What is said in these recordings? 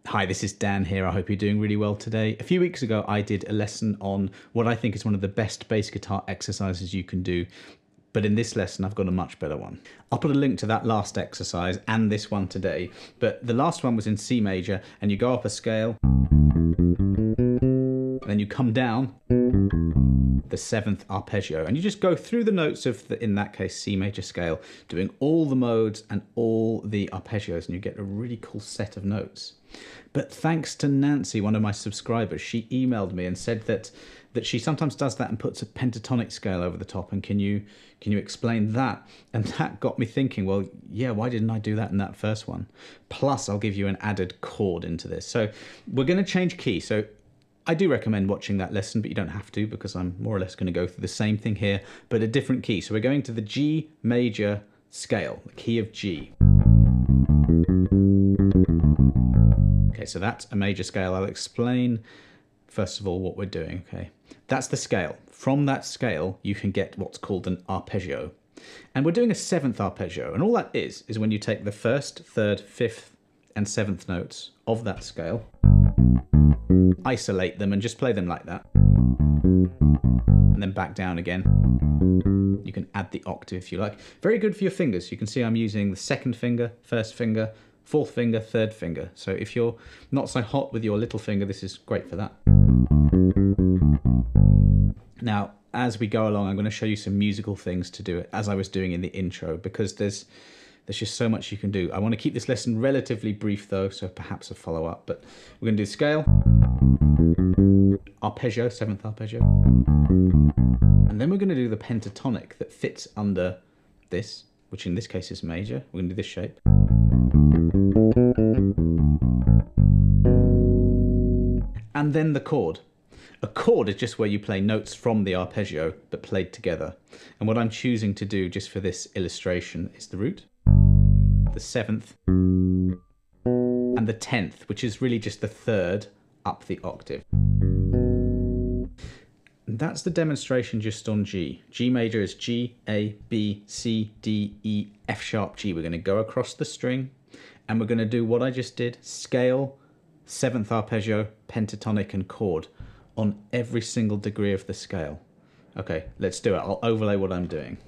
Hi, this is Dan here. I hope you're doing really well today. A few weeks ago, I did a lesson on what I think is one of the best bass guitar exercises you can do. But in this lesson, I've got a much better one. I'll put a link to that last exercise and this one today. But the last one was in C major, and you go up a scale, and then you come down the 7th arpeggio, and you just go through the notes of the, in that case, C major scale, doing all the modes and all the arpeggios, and you get a really cool set of notes. But thanks to Nancy, one of my subscribers, she emailed me and said that she sometimes does that and puts a pentatonic scale over the top, and can you explain that? And that got me thinking, well, yeah, why didn't I do that in that first one? Plus, I'll give you an added chord into this. So we're going to change key. So I do recommend watching that lesson, but you don't have to, because I'm more or less going to go through the same thing here, but a different key. So we're going to the G major scale, the key of G. Okay, so that's a major scale. I'll explain first of all what we're doing. Okay, that's the scale. From that scale, you can get what's called an arpeggio. And we're doing a 7th arpeggio. And all that is when you take the 1st, 3rd, 5th, and 7th notes of that scale, isolate them and just play them like that. And then back down again. You can add the octave if you like. Very good for your fingers. You can see I'm using the 2nd finger, 1st finger, 4th finger, 3rd finger. So if you're not so hot with your little finger, this is great for that. Now, as we go along, I'm going to show you some musical things to do, as I was doing in the intro, because there's just so much you can do. I want to keep this lesson relatively brief though, so perhaps a follow-up, but we're going to do scale, arpeggio, 7th arpeggio, and then we're going to do the pentatonic that fits under this, which in this case is major. We're going to do this shape. And then the chord. A chord is just where you play notes from the arpeggio, but played together. And what I'm choosing to do just for this illustration is the root, the 7th, and the 10th, which is really just the 3rd up the octave. And that's the demonstration just on G. G major is G, A, B, C, D, E, F sharp, G. We're going to go across the string, and we're going to do what I just did, scale, 7th arpeggio, pentatonic, and chord on every single degree of the scale. Okay, let's do it. I'll overlay what I'm doing.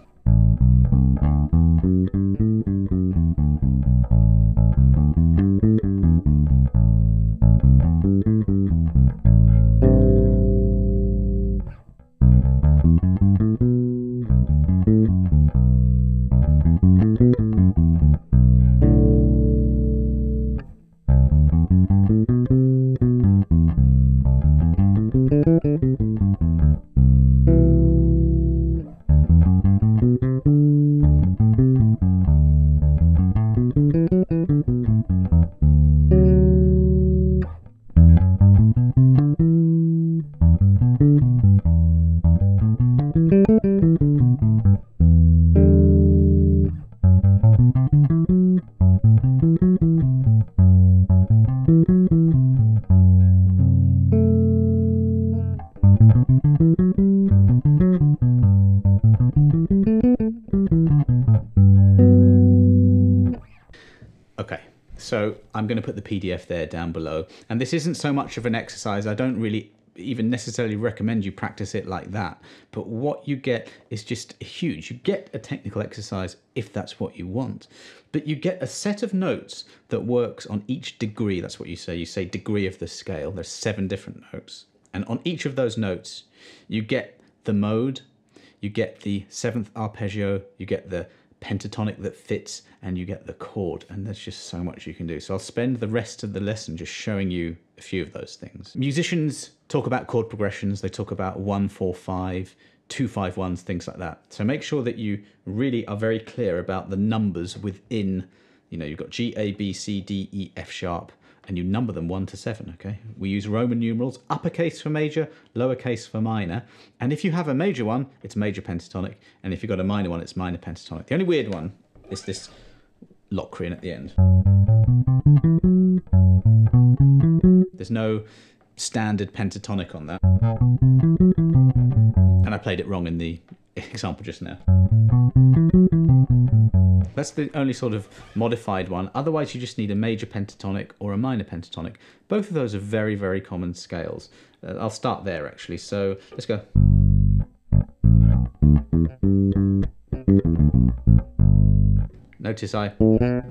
Okay, so I'm going to put the PDF there down below. And this isn't so much of an exercise. I don't really even necessarily recommend you practice it like that. But what you get is just huge. You get a technical exercise if that's what you want. But you get a set of notes that works on each degree. That's what you say. You say degree of the scale. There's 7 different notes. And on each of those notes, you get the mode, you get the 7th arpeggio, you get the pentatonic that fits, and you get the chord. And there's just so much you can do. So I'll spend the rest of the lesson just showing you a few of those things. Musicians talk about chord progressions. They talk about 1, 4, 5, 2-5-1s, things like that. So make sure that you really are very clear about the numbers within, you know, you've got G, A, B, C, D, E, F sharp, and you number them 1 to 7, okay? We use Roman numerals, uppercase for major, lowercase for minor. And if you have a major one, it's major pentatonic. And if you've got a minor one, it's minor pentatonic. The only weird one is this Locrian at the end. There's no standard pentatonic on that. And I played it wrong in the example just now. That's the only sort of modified one. Otherwise, you just need a major pentatonic or a minor pentatonic. Both of those are very, very common scales. I'll start there, actually. So let's go. Notice I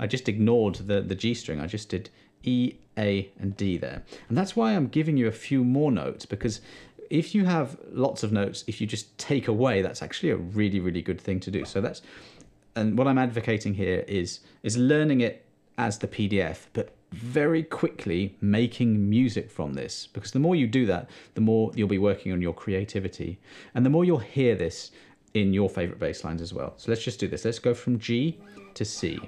just ignored the G string. I just did E, A, and D there. And that's why I'm giving you a few more notes, because if you have lots of notes, if you just take away, that's actually a really, really good thing to do. So that's, and what I'm advocating here is learning it as the PDF, but very quickly making music from this, because the more you do that, the more you'll be working on your creativity, and the more you'll hear this in your favorite bass lines as well. So let's just do this. Let's go from G to C.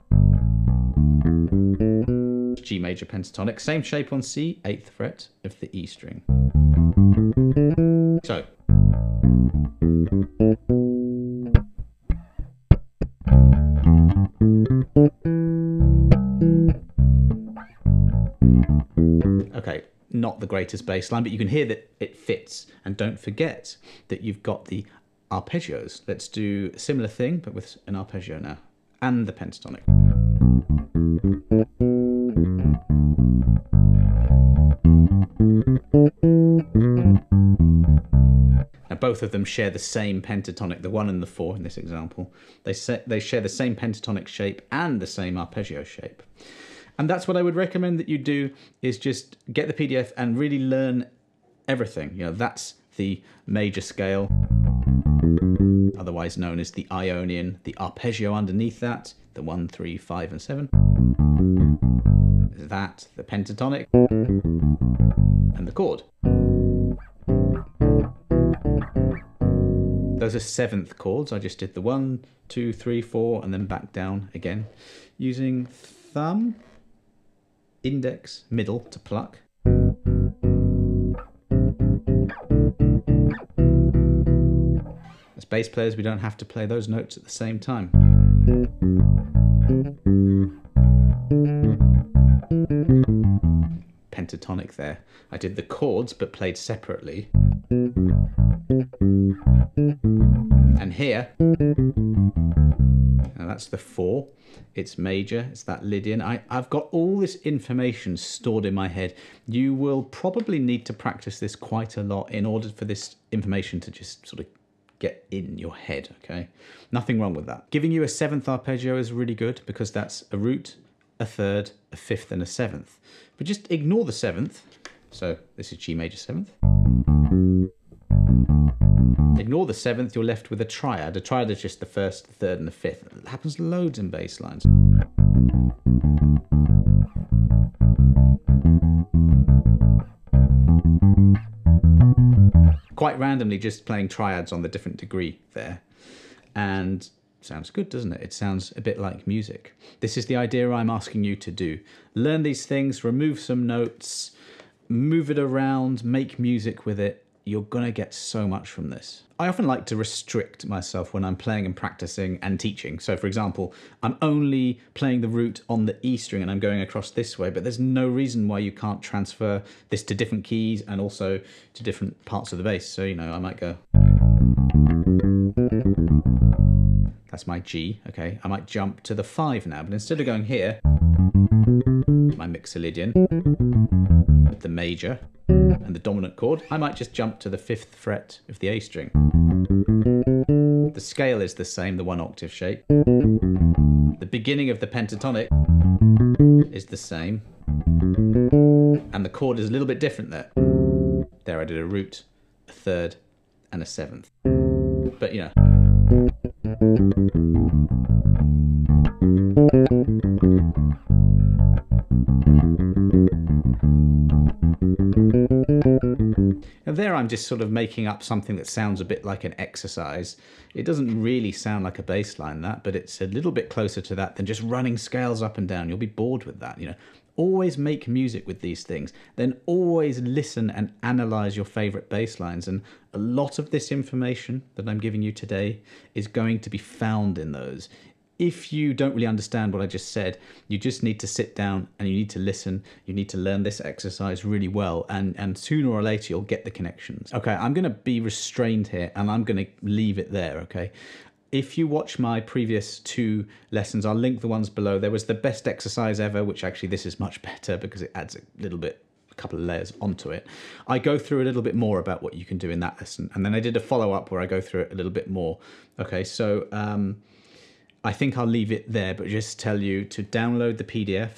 G major pentatonic, same shape on C, 8th fret of the E string. So. Okay, not the greatest bass line, but you can hear that it fits. And don't forget that you've got the arpeggios. Let's do a similar thing, but with an arpeggio now, and the pentatonic. Now both of them share the same pentatonic, the 1 and the 4 in this example. They share the same pentatonic shape and the same arpeggio shape. And that's what I would recommend that you do, is just get the PDF and really learn everything. You know, that's the major scale, otherwise known as the Ionian, the arpeggio underneath that, the 1, 3, 5, and 7. That, the pentatonic, and the chord. Those are 7th chords. I just did the 1, 2, 3, 4, and then back down again, using thumb, index, middle to pluck. As bass players, we don't have to play those notes at the same time. Pentatonic there. I did the chords but played separately. And here, now that's the 4. It's major, it's that Lydian. I've got all this information stored in my head. You will probably need to practice this quite a lot in order for this information to just sort of get in your head, okay? Nothing wrong with that. Giving you a 7th arpeggio is really good, because that's a root, a 3rd, a 5th, and a 7th. But just ignore the 7th. So this is G major 7th. Ignore the 7th, you're left with a triad. A triad is just the 1st, the 3rd, and the 5th. It happens loads in bass lines. Quite randomly, just playing triads on the different degree there. And sounds good, doesn't it? It sounds a bit like music. This is the idea I'm asking you to do. Learn these things, remove some notes, move it around, make music with it. You're going to get so much from this. I often like to restrict myself when I'm playing and practicing and teaching. So for example, I'm only playing the root on the E string and I'm going across this way, but there's no reason why you can't transfer this to different keys and also to different parts of the bass. So, you know, I might go... That's my G, okay? I might jump to the 5 now, but instead of going here, my Mixolydian, with the major and the dominant chord, I might just jump to the 5th fret of the A string. The scale is the same, the 1 octave shape. The beginning of the pentatonic is the same. And the chord is a little bit different there. There I did a root, a 3rd, and a 7th. But, you know. And there I'm just sort of making up something that sounds a bit like an exercise. It doesn't really sound like a bass line, that, but it's a little bit closer to that than just running scales up and down. You'll be bored with that, you know. Always make music with these things. Then always listen and analyze your favorite bass lines. And a lot of this information that I'm giving you today is going to be found in those. If you don't really understand what I just said, you just need to sit down and you need to listen. You need to learn this exercise really well, and sooner or later you'll get the connections. Okay, I'm going to be restrained here and I'm going to leave it there, okay? If you watch my previous 2 lessons, I'll link the ones below. There was the best exercise ever, which actually this is much better because it adds a couple of layers onto it. I go through a little bit more about what you can do in that lesson. And then I did a follow-up where I go through it a little bit more. Okay, so I think I'll leave it there, but just tell you to download the PDF.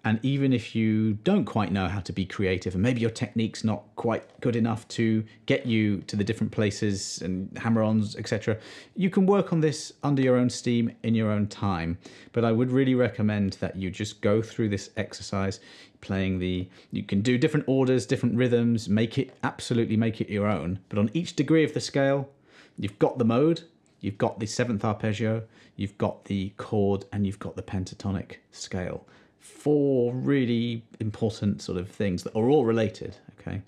And even if you don't quite know how to be creative, and maybe your technique's not quite good enough to get you to the different places and hammer-ons, etc., you can work on this under your own steam in your own time. But I would really recommend that you just go through this exercise, you can do different orders, different rhythms, absolutely make it your own. But on each degree of the scale, you've got the mode, you've got the 7th arpeggio, you've got the chord, and you've got the pentatonic scale. 4 really important sort of things that are all related, okay?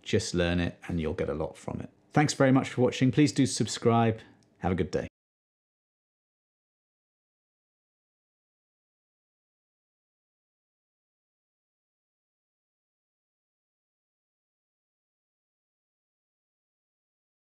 Just learn it and you'll get a lot from it. Thanks very much for watching. Please do subscribe. Have a good day.